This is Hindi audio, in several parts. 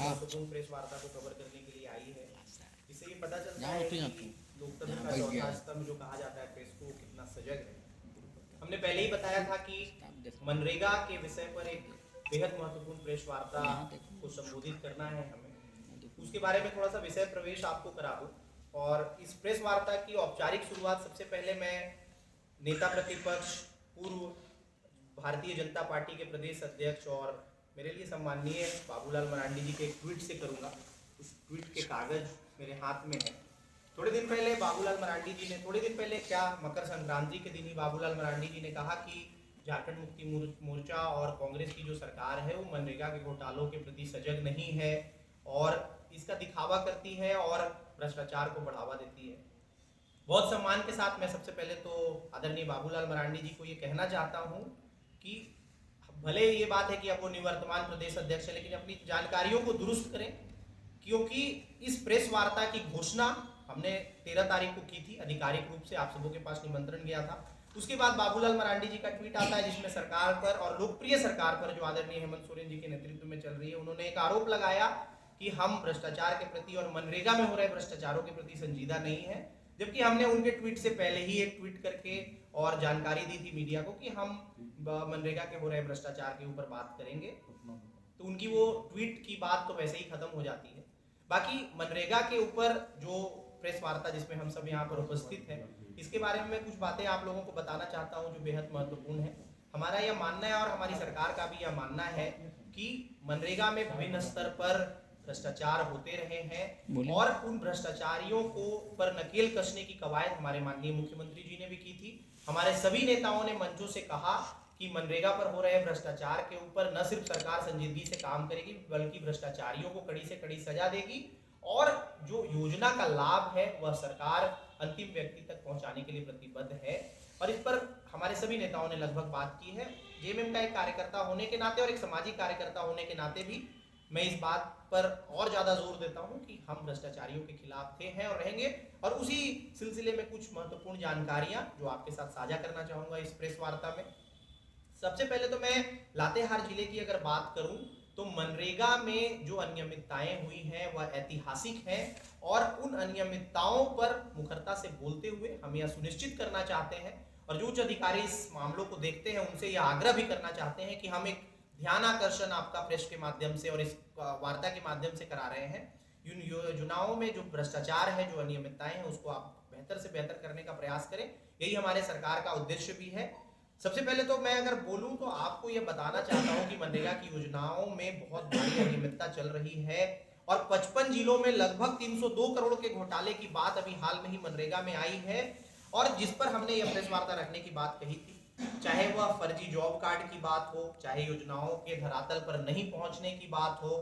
महत्वपूर्ण प्रेस वार्ता को कवर करने के लिए आई है। इससे ये पता चलता है कि लोकतंत्र का चौथा स्तंभ जो कहा जाता है प्रेस को, कितना सजग है। हमने पहले ही बताया था कि मनरेगा के विषय पर एक बेहद महत्वपूर्ण प्रेस वार्ता को संबोधित करना है हमें। उसके बारे में थोड़ा सा विषय प्रवेश आपको करा दूं। और इस प्रेस वार्ता की औपचारिक शुरुआत सबसे पहले मैं नेता प्रतिपक्ष, पूर्व भारतीय जनता पार्टी के प्रदेश अध्यक्ष और मेरे लिए सम्माननीय बाबूलाल मरांडी जी के एक ट्वीट से करूंगा। उस ट्वीट के कागज मेरे हाथ में है। थोड़े दिन पहले बाबूलाल मरांडी जी ने, थोड़े दिन पहले क्या, मकर संक्रांति के दिन ही बाबूलाल मरांडी जी ने कहा कि झारखंड मुक्ति मोर्चा और कांग्रेस की जो सरकार है वो मनरेगा के घोटालों के प्रति सजग नहीं है और इसका दिखावा करती है और भ्रष्टाचार को बढ़ावा देती है। बहुत सम्मान के साथ मैं सबसे पहले तो आदरणीय बाबूलाल मरांडी जी को ये कहना चाहता हूँ कि भले ये बात है कि अब वो निवर्तमान प्रदेश अध्यक्ष है, लेकिन अपनी जानकारियों को दुरुस्त करें, क्योंकि इस प्रेस वार्ता की घोषणा हमने 13 तारीख को की थी, आधिकारिक रूप से आप सबों के पास निमंत्रण गया था। उसके बाद बाबूलाल मरांडी जी का ट्वीट आता है जिसमें सरकार पर और लोकप्रिय सरकार पर जो आदरणीय हेमंत सोरेन जी के नेतृत्व में चल रही है, उन्होंने एक आरोप लगाया कि हम भ्रष्टाचार के प्रति और मनरेगा में हो रहे भ्रष्टाचारों के प्रति संजीदा नहीं है। जबकि हमने उनके ट्वीट से पहले ही एक ट्वीट करके और जानकारी दी थी मीडिया को कि हम मनरेगा के हो रहे भ्रष्टाचार के ऊपर बात करेंगे। तो उनकी वो ट्वीट की बात तो वैसे ही खत्म हो जाती है। बाकी मनरेगा के ऊपर जो प्रेस वार्ता जिसमें हम सब यहाँ पर उपस्थित हैं, इसके बारे में मैं कुछ बातें आप लोगों को बताना चाहता हूँ जो बेहद महत्वपूर्ण है। हमारा यह मानना है और हमारी सरकार का भी यह मानना है कि मनरेगा में विभिन्न स्तर पर भ्रष्टाचार होते रहे हैं और उन भ्रष्टाचारियों को पर नकेल कसने की कवायद हमारे माननीय मुख्यमंत्री जी ने भी की थी। हमारे सभी नेताओं ने मंचों से कहा कि मनरेगा पर हो रहे भ्रष्टाचार के ऊपर न सिर्फ सरकार संजीदगी से काम करेगी, बल्कि भ्रष्टाचारियों को कड़ी से कड़ी सजा देगी और जो योजना का लाभ है वह सरकार अंतिम व्यक्ति तक पहुंचाने के लिए प्रतिबद्ध है। और इस पर हमारे सभी नेताओं ने लगभग बात की है। जेएमएम का एक कार्यकर्ता होने के नाते और एक सामाजिक कार्यकर्ता होने के नाते भी मैं इस बात पर और ज्यादा जोर देता हूं कि हम भ्रष्टाचारियों के खिलाफ थे, हैं और रहेंगे। और उसी सिलसिले में कुछ महत्वपूर्ण जानकारियां जो आपके साथ साझा करना चाहूंगा इस प्रेस वार्ता में। सबसे पहले तो मैं लातेहार जिले की अगर बात करूं तो मनरेगा में जो अनियमितताएं हुई हैं वह ऐतिहासिक हैं और उन अनियमितताओं पर मुखरता से बोलते हुए हम यह सुनिश्चित करना चाहते हैं और जो उच्च अधिकारी इस मामलों को देखते हैं उनसे यह आग्रह भी करना चाहते हैं कि हम एक ध्यान आकर्षण आपका प्रेस के माध्यम से और इस वार्ता के माध्यम से करा रहे हैं। इन योजनाओं में जो भ्रष्टाचार है, जो अनियमितताएं हैं, उसको आप बेहतर से बेहतर करने का प्रयास करें। यही हमारे सरकार का उद्देश्य भी है। सबसे पहले तो मैं अगर बोलूं तो आपको यह बताना चाहता हूं कि मनरेगा की योजनाओं में बहुत बड़ी अनियमितता चल रही है और 55 जिलों में लगभग 302 करोड़ के घोटाले की बात अभी हाल में ही मनरेगा में आई है और जिस पर हमने यह प्रेस वार्ता रखने की बात कही थी। चाहे वह फर्जी जॉब कार्ड की बात हो, चाहे योजनाओं के धरातल पर नहीं पहुंचने की बात हो,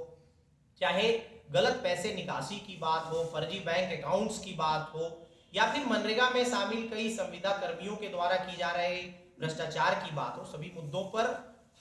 चाहे गलत पैसे निकासी की बात हो, फर्जी बैंक अकाउंट्स की बात हो, या फिर मनरेगा में शामिल कई संविदा कर्मियों के द्वारा की जा रहे भ्रष्टाचार की बात हो, सभी मुद्दों पर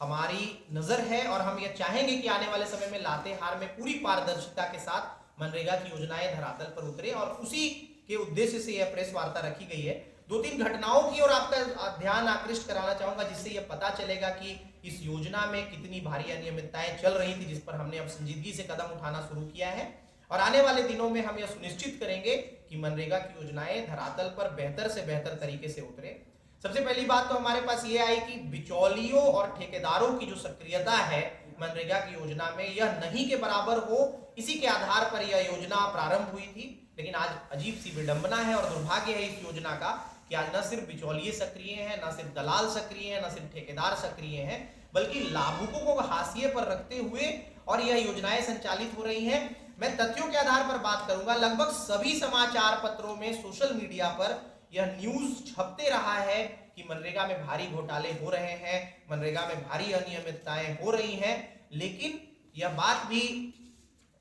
हमारी नजर है और हम यह चाहेंगे कि आने वाले समय में लातेहार में पूरी पारदर्शिता के साथ मनरेगा की योजनाएं धरातल पर उतरे और उसी के उद्देश्य से यह प्रेस वार्ता रखी गई है। 2-3 घटनाओं की और आपका ध्यान आकृष्ट कराना चाहूंगा जिससे यह पता चलेगा कि इस योजना में कितनी भारी अनियमितताएं चल रही थी, जिस पर हमने अब संजीदगी से कदम उठाना शुरू किया है और आने वाले दिनों में हम यह सुनिश्चित करेंगे कि मनरेगा की योजनाएं धरातल पर बेहतर से बेहतर तरीके से उतरे। सबसे पहली बात तो हमारे पास ये आई कि बिचौलियों और ठेकेदारों की जो सक्रियता है मनरेगा की योजना में, यह नहीं के बराबर हो, इसी के आधार पर यह योजना प्रारंभ हुई थी। लेकिन आज अजीब सी विडंबना है और दुर्भाग्य है इस योजना का कि आज न सिर्फ बिचौलिए सक्रिय हैं, न सिर्फ दलाल सक्रिय हैं, न सिर्फ ठेकेदार सक्रिय हैं, बल्कि लाभुकों को हाशिए पर रखते हुए और यह योजनाएं संचालित हो रही हैं। मैं तथ्यों के आधार पर बात करूंगा। लगभग सभी समाचार पत्रों में, सोशल मीडिया पर यह न्यूज छपते रहा है कि मनरेगा में भारी घोटाले हो रहे हैं, मनरेगा में भारी अनियमितताएं हो रही हैं, लेकिन यह बात भी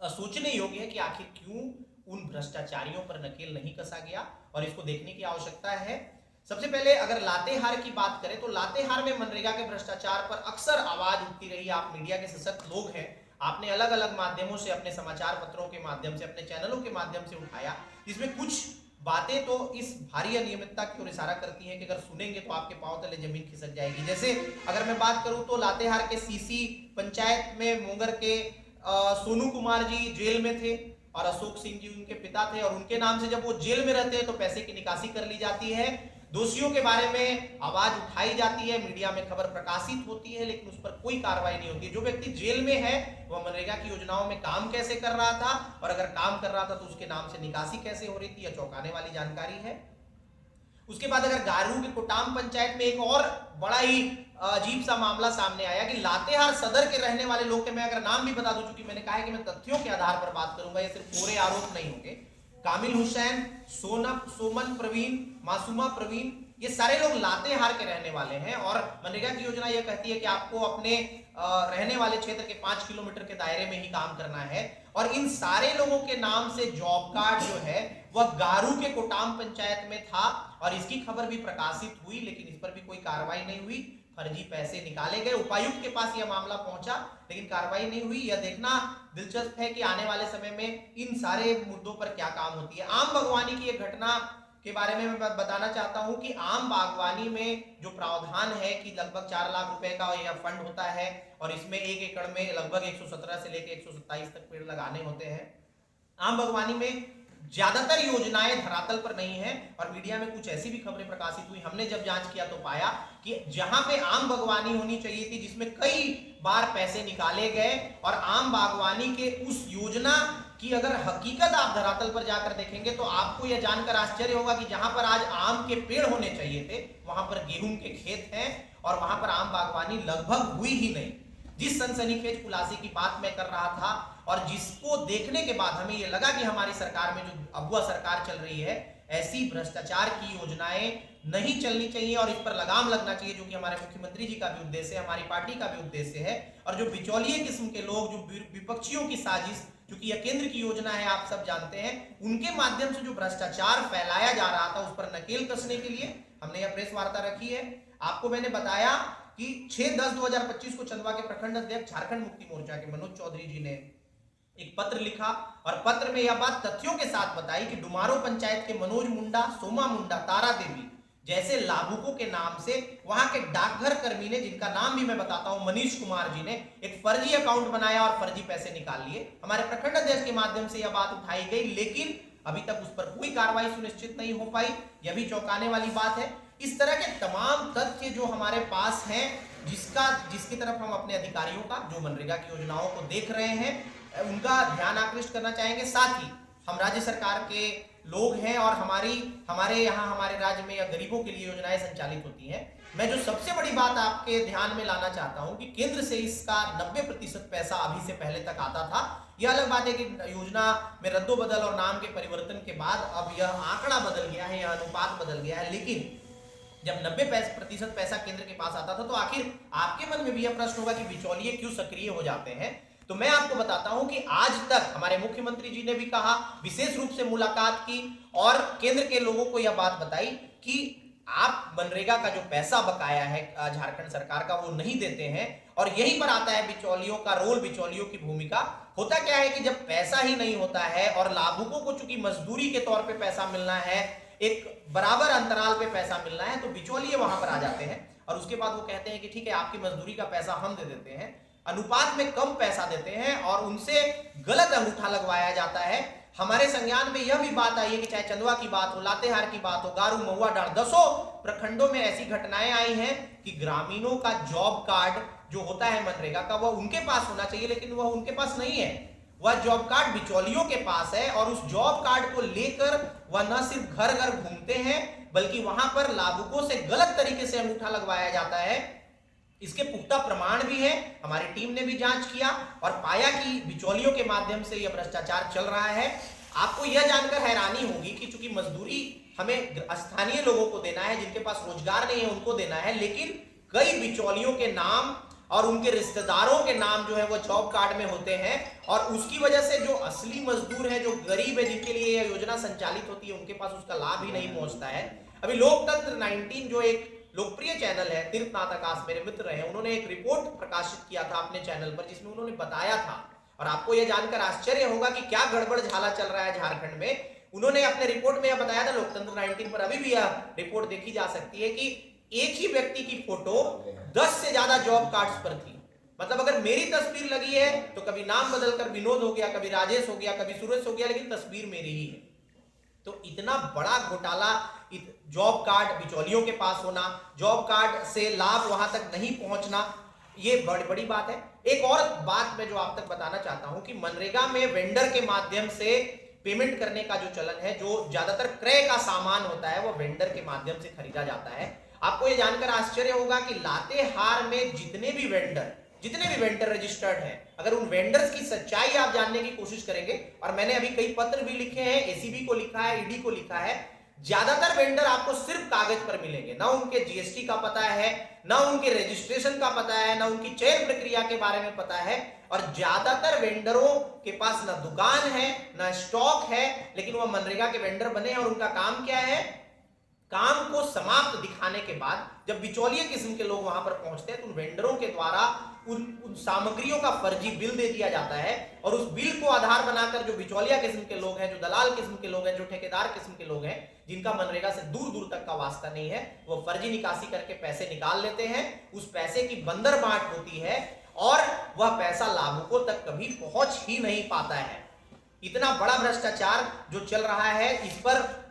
सोचने योग्य है कि आखिर क्यों उन भ्रष्टाचारियों पर नकेल नहीं कसा गया और इसको देखने की आवश्यकता है। सबसे पहले अगर लातेहार की बात करें तो लातेहार में मनरेगा के भ्रष्टाचार पर अक्सर आवाज उठती रही। आप मीडिया के सशक्त लोग हैं, आपने अलग अलग माध्यमों से, अपने समाचार पत्रों के माध्यम से, अपने चैनलों के माध्यम से उठाया, जिसमें कुछ बातें तो इस भारी अनियमितता की ओर इशारा करती हैं कि अगर सुनेंगे तो आपके पांव तले जमीन खिसक जाएगी। जैसे अगर मैं बात करूं तो लातेहार के सीसी पंचायत में मोंगर के सोनू कुमार जी जेल में थे और अशोक सिंह जी उनके पिता थे, और उनके नाम से जब वो जेल में रहते हैं तो पैसे की निकासी कर ली जाती है। दोषियों के बारे में आवाज उठाई जाती है, मीडिया में खबर प्रकाशित होती है, लेकिन उस पर कोई कार्रवाई नहीं होती। जो व्यक्ति जेल में है वह मनरेगा की योजनाओं में काम कैसे कर रहा था, और अगर काम कर रहा था तो उसके नाम से निकासी कैसे हो रही थी, यह चौंकाने वाली जानकारी है। उसके बाद अगर गारू के कोटाम पंचायत में एक और बड़ा ही अजीब सा मामला सामने आया कि लातेहार सदर के रहने वाले लोग के, मैं अगर नाम भी बता दूं, चूंकि मैंने कहा है कि मैं तथ्यों के आधार पर बात करूंगा, ये सिर्फ पूरे आरोप नहीं होंगे। कामिल हुसैन, सोमन प्रवीण, मासूमा प्रवीण, ये सारे लोग लातेहार के रहने वाले हैं। और मनरेगा की योजना यह कहती है कि आपको अपने रहने वाले क्षेत्र के 5 किलोमीटर के दायरे में ही काम करना है, और इन सारे लोगों के नाम से जॉब कार्ड जो है वह गारू के कोटाम पंचायत में था, और इसकी खबर भी प्रकाशित हुई, लेकिन इस पर भी कोई कार्रवाई नहीं हुई। फर्जी पैसे निकाले गए, उपायुक्त के पास यह मामला पहुंचा, लेकिन कार्रवाई नहीं हुई। यह देखना दिलचस्प है कि आने वाले समय में इन सारे मुद्दों पर क्या काम होती है। आम बागवानी की एक घटना के बारे में मैं बताना चाहता हूं कि आम बागवानी में जो प्रावधान है कि लगभग 4 लाख रुपए का यह फंड होता है, और इसमें 1 एकड़ में लगभग 117 से लेकर 127 तक पेड़ लगाने होते हैं। आम बागवानी में ज्यादातर योजनाएं धरातल पर नहीं है, और मीडिया में कुछ ऐसी भी खबरें प्रकाशित हुई। हमने जब जांच किया तो पाया कि जहां पे आम बागवानी होनी चाहिए थी, जिसमें कई बार पैसे निकाले गए, और आम बागवानी के उस योजना की अगर हकीकत आप धरातल पर जाकर देखेंगे तो आपको यह जानकर आश्चर्य होगा कि जहां पर आज आम के पेड़ होने चाहिए थे वहां पर गेहूं के खेत हैं, और वहां पर आम बागवानी लगभग हुई ही नहीं। जिस सनसनीखेज खुलासे की बात मैं कर रहा था, और जिसको देखने के बाद हमें यह लगा कि हमारी सरकार में जो अगुआ सरकार चल रही है, ऐसी भ्रष्टाचार की योजनाएं नहीं चलनी चाहिए, और इस पर लगाम लगना चाहिए, जो कि हमारे मुख्यमंत्री जी का भी उद्देश्य है, हमारी पार्टी का भी उद्देश्य है। और जो बिचौलिए किस्म के लोग, जो विपक्षियों की साजिश, क्योंकि यह केंद्र की योजना है आप सब जानते हैं, उनके माध्यम से जो भ्रष्टाचार फैलाया जा रहा था उस पर नकेल कसने के लिए हमने यह प्रेस वार्ता रखी है। आपको मैंने बताया कि 6/10/2025 को चंदवा के प्रखंड अध्यक्ष झारखंड मुक्ति मोर्चा के मनोज चौधरी जी ने एक पत्र लिखा, और पत्र में यह बात तथ्यों के साथ बताई कि डुमारो पंचायत के मनोज मुंडा, सोमा मुंडा, तारा देवी जैसे लाभुकों के नाम से वहां के डाकघर कर्मी ने, जिनका नाम भी मैं बताता हूं, मनीष कुमार जी ने एक फर्जी अकाउंट बनाया और फर्जी पैसे निकाल लिए। हमारे प्रखंड अध्यक्ष के माध्यम से यह बात उठाई गई, लेकिन अभी तक उस पर कोई कार्रवाई सुनिश्चित नहीं हो पाई। यह भी चौंकाने वाली बात है। इस तरह के तमाम तथ्य जो हमारे पास हैं, जिसकी तरफ हम अपने अधिकारियों का, जो मनरेगा की योजनाओं को देख रहे हैं, उनका ध्यान आकृष्ट करना चाहेंगे। साथ ही हम राज्य सरकार के लोग हैं, और हमारे यहाँ हमारे राज्य में या गरीबों के लिए योजनाएं संचालित होती हैं। मैं जो सबसे बड़ी बात आपके ध्यान में लाना चाहता हूं कि केंद्र से इसका 90% पैसा अभी से पहले तक आता था। यह अलग बात है कि योजना में रद्दोबदल और नाम के परिवर्तन के बाद अब यह आंकड़ा बदल गया है, यह अनुपात बदल गया है, लेकिन जब 90% पैसा केंद्र के पास आता था तो आखिर आपके मन में भी यह प्रश्न होगा कि बिचौलिए क्यों सक्रिय हो जाते हैं। तो मैं आपको बताता हूं कि आज तक हमारे मुख्यमंत्री जी ने भी कहा, विशेष रूप से मुलाकात की और केंद्र के लोगों को यह बात बताई कि आप मनरेगा का जो पैसा बकाया है झारखंड सरकार का, वो नहीं देते हैं, और यहीं पर आता है बिचौलियों का रोल, बिचौलियों की भूमिका। होता क्या है कि जब पैसा ही नहीं होता है और लाभुकों को चूंकि मजदूरी के तौर पे पैसा मिलना है, एक बराबर अंतराल पे पैसा मिलना है, तो बिचौलिए वहां पर आ जाते हैं, और उसके बाद वो कहते हैं कि ठीक है, आपकी मजदूरी का पैसा हम दे देते हैं, अनुपात में कम पैसा देते हैं, और उनसे गलत अंगूठा लगवाया जाता है। हमारे संज्ञान में यह भी बात आई है कि चाहे चंदवा की बात हो, लातेहार की बात हो, गारू, महुआ, डांड, 10 प्रखंडों में ऐसी घटनाएं आई हैं कि ग्रामीणों का जॉब कार्ड जो होता है मनरेगा का, वह उनके पास होना चाहिए, लेकिन वह उनके पास नहीं है। वह जॉब कार्ड बिचौलियों के पास है, और उस जॉब कार्ड को लेकर वह न सिर्फ घर घर घूमते हैं, बल्कि वहां पर लाभुकों से गलत तरीके से अंगूठा लगवाया जाता है। इसके पुख्ता प्रमाण भी है। हमारी टीम ने भी जांच किया और पाया कि बिचौलियों के माध्यम से यह भ्रष्टाचार चल रहा है। आपको यह जानकर हैरानी होगी कि चूंकि मजदूरी हमें स्थानीय लोगों को देना है, जिनके पास रोजगार नहीं है उनको देना है, लेकिन कई बिचौलियों के नाम और उनके रिश्तेदारों के नाम जो है वो जॉब कार्ड में होते हैं, और उसकी वजह से जो असली मजदूर है, जो गरीब है, जिनके लिए यह योजना संचालित होती है, उनके पास उसका लाभ ही नहीं पहुंचता है। अभी लोकतंत्र 19 जो एक लोकप्रिय चैनल है, तीर्थनाथ आकाश मेरे मित्र हैं, उन्होंने एक रिपोर्ट प्रकाशित किया था अपने चैनल पर, जिसमें उन्होंने बताया था, और आपको यह जानकर आश्चर्य होगा कि क्या गड़बड़ झाला चल रहा है झारखंड में। उन्होंने अपने रिपोर्ट में यह बताया था, लोकतंत्र 19 पर अभी भी यह रिपोर्ट देखी जा सकती है, कि एक ही व्यक्ति की फोटो 10 से ज्यादा जॉब कार्ड्स पर थी। मतलब अगर मेरी तस्वीर लगी है तो कभी नाम बदलकर विनोद हो गया, कभी राजेश हो गया, कभी सुरेश हो गया, लेकिन तस्वीर मेरी ही है। तो इतना बड़ा घोटाला, जॉब कार्ड बिचौलियों के पास होना, जॉब कार्ड से लाभ वहां तक नहीं पहुंचना, ये बड़ी बड़ी बात है। एक और बात मैं जो आप तक बताना चाहता हूं कि मनरेगा में वेंडर के माध्यम से पेमेंट करने का जो चलन है, जो ज्यादातर क्रय का सामान होता है वो वेंडर के माध्यम से खरीदा जाता है। आपको ये जानकर आश्चर्य होगा कि लातेहार में जितने भी वेंडर रजिस्टर्ड हैं, अगर उन वेंडर्स की सच्चाई आप जानने की कोशिश करेंगे, और मैंने अभी कई पत्र भी लिखे हैं, एसीबी को लिखा है, ईडी को लिखा है, ज्यादातर वेंडर आपको सिर्फ कागज पर मिलेंगे, ना उनके जीएसटी का पता है, ना उनके रजिस्ट्रेशन का पता है, ना उनकी चयन प्रक्रिया के बारे में पता है, और ज्यादातर वेंडरों के पास ना दुकान है ना स्टॉक है, लेकिन वह मनरेगा के वेंडर बने हैं। और उनका काम क्या है? काम को समाप्त दिखाने के बाद जब बिचौलिए किस्म के लोग वहां पर पहुंचते हैं तो उन वेंडरों के द्वारा उन सामग्रियों का फर्जी बिल दे दिया जाता है, और उस बिल को आधार बनाकर जो बिचौलिया किस्म के लोग हैं, जो दलाल किस्म के लोग हैं, जो ठेकेदार किस्म के लोग हैं, जिनका मनरेगा से दूर दूर तक का वास्ता नहीं है, वो फर्जी निकासी करके पैसे निकाल लेते हैं। उस पैसे की बंदर बांट होती है और वह पैसा लाभुकों तक कभी पहुंच ही नहीं पाता है। इतना बड़ा भ्रष्टाचार जो चल रहा है, इस पर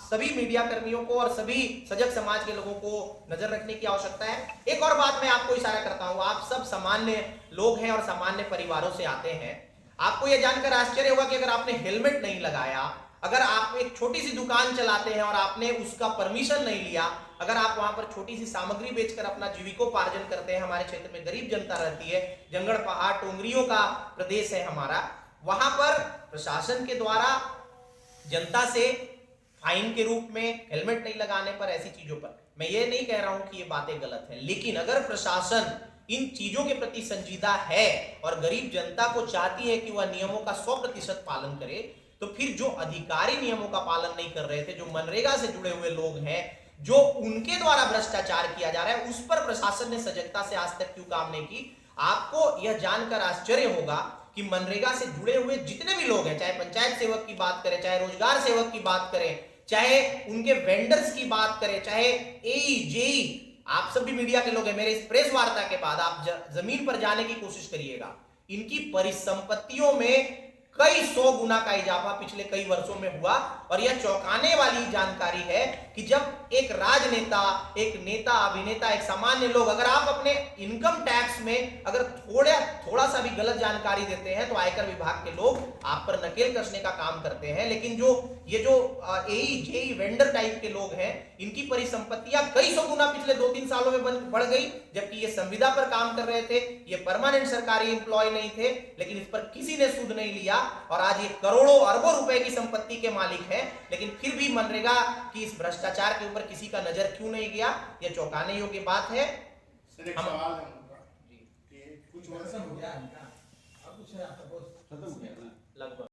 सभी मीडिया कर्मियों को और सभी सजग समाज के लोगों को नजर रखने की आवश्यकता है। एक और बात मैं आपको इशारा करता हूं, आप सब सामान्य लोग हैं और सामान्य परिवारों से आते हैं। आपको यह जानकर आश्चर्य होगा कि अगर आपने हेलमेट नहीं लगाया, अगर आप एक छोटी सी दुकान चलाते हैं और आपने उसका परमिशन नहीं लिया, अगर आप वहां पर छोटी सी सामग्री बेचकर अपना जीविकोपार्जन करते हैं, हमारे क्षेत्र में गरीब जनता रहती है, जंगल पहाड़ टोंगरियों का प्रदेश है हमारा, वहां पर प्रशासन के द्वारा जनता से फाइन के रूप में, हेलमेट नहीं लगाने पर, ऐसी चीजों पर, मैं ये नहीं कह रहा हूं कि ये बातें गलत हैं, लेकिन अगर प्रशासन इन चीजों के प्रति संजीदा है और गरीब जनता को चाहती है कि वह नियमों का 100% पालन करे, तो फिर जो अधिकारी नियमों का पालन नहीं कर रहे थे, जो मनरेगा से जुड़े हुए लोग हैं, जो उनके द्वारा भ्रष्टाचार किया जा रहा है, उस पर प्रशासन ने सजगता से आज तक क्यों काम नहीं की? आपको यह जानकर आश्चर्य होगा कि मनरेगा से जुड़े हुए जितने भी लोग हैं, चाहे पंचायत सेवक की बात करें, चाहे रोजगार सेवक की बात करें, चाहे उनके वेंडर्स की बात करें, चाहे एई जेई, आप सब भी मीडिया के लोग हैं, मेरे इस प्रेस वार्ता के बाद आप जमीन पर जाने की कोशिश करिएगा, इनकी परिसंपत्तियों में कई 100 गुना का इजाफा पिछले कई वर्षों में हुआ। और यह चौंकाने वाली जानकारी है कि जब एक राजनेता, एक नेता, अभिनेता, एक सामान्य लोग, अगर आप अपने इनकम टैक्स में अगर थोड़ा सा भी गलत जानकारी देते हैं तो आयकर विभाग के लोग आप पर नकेल कसने का काम करते हैं। लेकिन ये जो एई जेई वेंडर टाइप के लोग हैं, इनकी परिसंपत्तियां कई 100 गुना पिछले 2-3 सालों में बढ़ गई, जबकि ये संविदा पर काम कर रहे थे, ये परमानेंट सरकारी एम्प्लॉय नहीं थे, लेकिन इस पर किसी ने सूद नहीं लिया और आज ये करोड़ों अरबों रुपए की संपत्ति के मालिक है। लेकिन फिर भी मनरेगा की इस भ्रष्टाचार के ऊपर किसी का नजर क्यों नहीं गया? यह चौंकाने योग्य बात है। सर एक सवाल है उनका जी, कि कुछ वर्ष हो गया अब कुछ है आपका बॉस खत्म हो गया ना लगभग